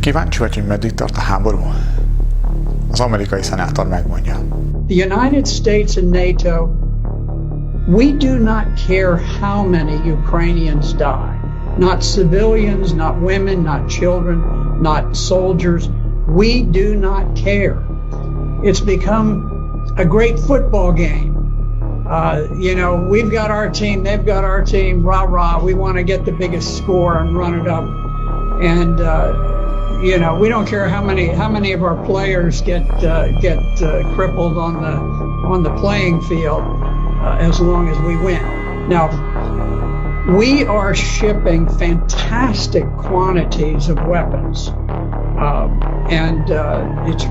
Kíváncsi vagy, hogy meddig tart a háború? Az amerikai szenátor megmondja. The United States and NATO, we do not care how many Ukrainians die. Not civilians, not women, not children, not soldiers. We do not care. It's become a great football game. We've got our team, they've got our team, rah, rah. We want to get the biggest score and run it up. And, we don't care how many of our players get crippled on the playing field as long as we win. Now, we are shipping fantastic quantities of weapons, and it's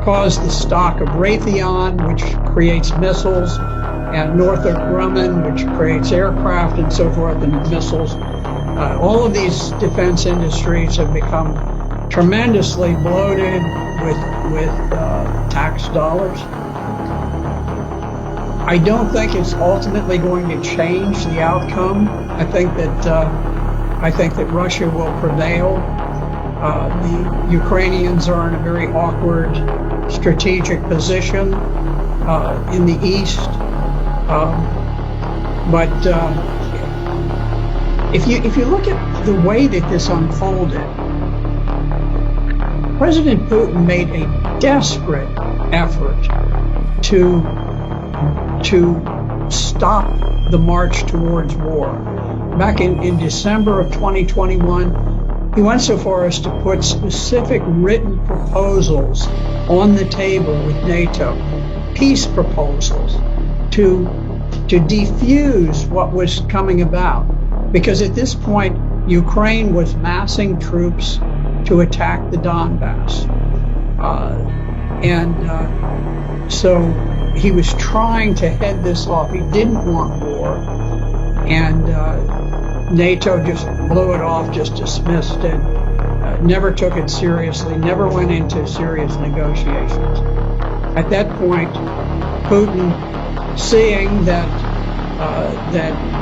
caused the stock of Raytheon, which creates missiles, and Northrop Grumman, which creates aircraft and so forth, and missiles. All of these defense industries have become tremendously bloated with tax dollars. I don't think it's ultimately going to change the outcome. I think that Russia will prevail. The Ukrainians are in a very awkward strategic position in the east, but if you look at the way that this unfolded, President Putin made a desperate effort to stop the march towards war. Back in December of 2021, he went so far as to put specific written proposals on the table with NATO, peace proposals, to defuse what was coming about. Because at this point, Ukraine was massing troops to attack the Donbass. So he was trying to head this off. He didn't want war. And NATO just blew it off, just dismissed it, never took it seriously, never went into serious negotiations. At that point, Putin, seeing that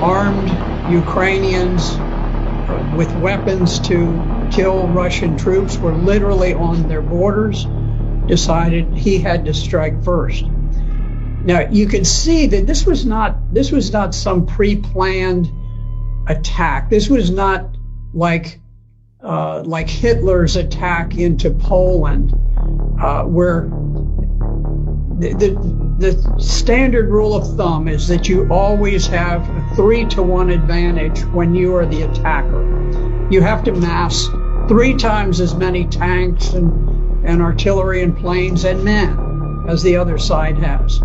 armed Ukrainians with weapons to kill Russian troops were literally on their borders, decided he had to strike first. Now you can see that this was not some pre-planned attack. This was not like Hitler's attack into Poland, where the standard rule of thumb is that you always have a 3-to-1 advantage when you are the attacker. You have to mass 3 times as many tanks and artillery and planes and men as the other side has.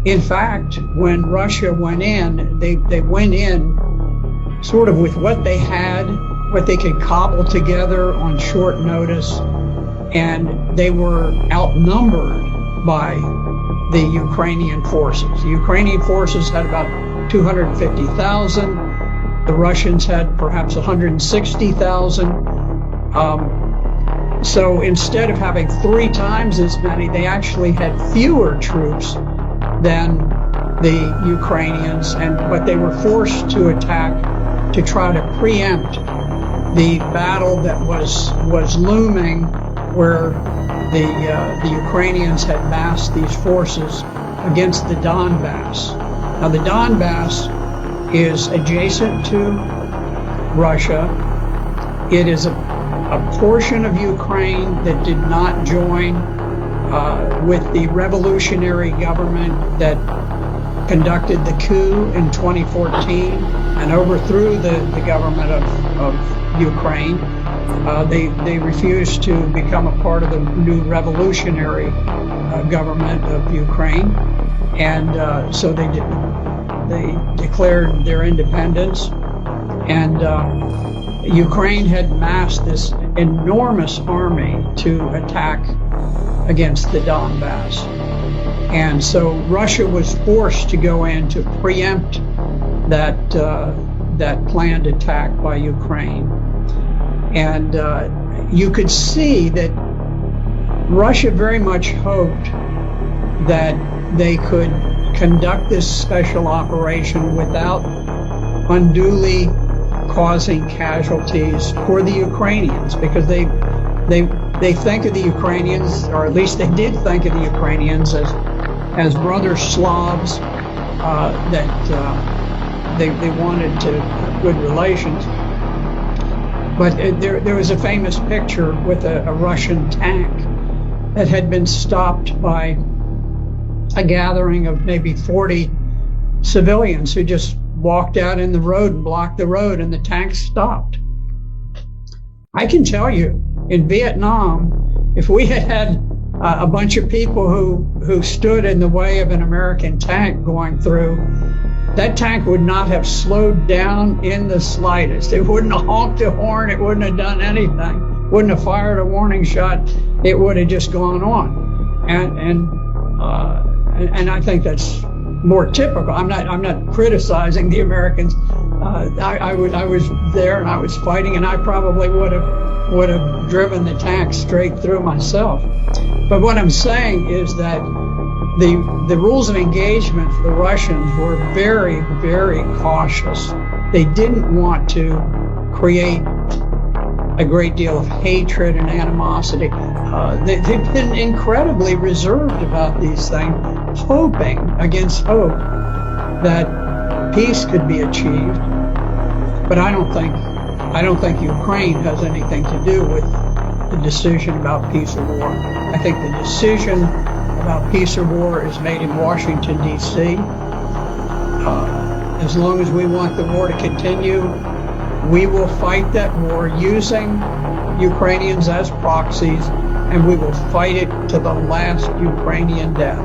In fact, when Russia went in, they went in sort of with what they had, what they could cobble together on short notice, and they were outnumbered by the Ukrainian forces. The Ukrainian forces had about 250,000. The Russians had perhaps 160,000. So instead of having 3 times as many, they actually had fewer troops than the Ukrainians, but they were forced to attack to try to preempt the battle that was looming, where the Ukrainians had massed these forces against the Donbass. Now the Donbass is adjacent to Russia. It is a portion of Ukraine that did not join with the revolutionary government that conducted the coup in 2014 and overthrew the government of Ukraine. They refused to become a part of the new revolutionary government of Ukraine, and so they declared their independence. And Ukraine had massed this enormous army to attack against the Donbass. And so Russia was forced to go in to preempt that planned attack by Ukraine. And you could see that Russia very much hoped that they could conduct this special operation without unduly causing casualties for the Ukrainians, because they think of the Ukrainians, or at least they did think of the Ukrainians as brother Slavs that they wanted to have good relations. But there was a famous picture with a Russian tank that had been stopped by a gathering of maybe 40 civilians who just walked out in the road and blocked the road, and the tank stopped. I can tell you, in Vietnam, if we had had a bunch of people who stood in the way of an American tank going through, that tank would not have slowed down in the slightest. It wouldn't have honked a horn. It wouldn't have done anything. Wouldn't have fired a warning shot. It would have just gone on. And I think that's more typical. I'm not criticizing the Americans. I was there and I was fighting, and I probably would have driven the tank straight through myself. But what I'm saying is that the rules of engagement for the Russians were very, very cautious. They didn't want to create a great deal of hatred and animosity. They've been incredibly reserved about these things, hoping against hope that peace could be achieved. But I don't think Ukraine has anything to do with the decision about peace or war. I think the decision about peace or war is made in Washington, D.C. As long as we want the war to continue, we will fight that war using Ukrainians as proxies, and we will fight it to the last Ukrainian death.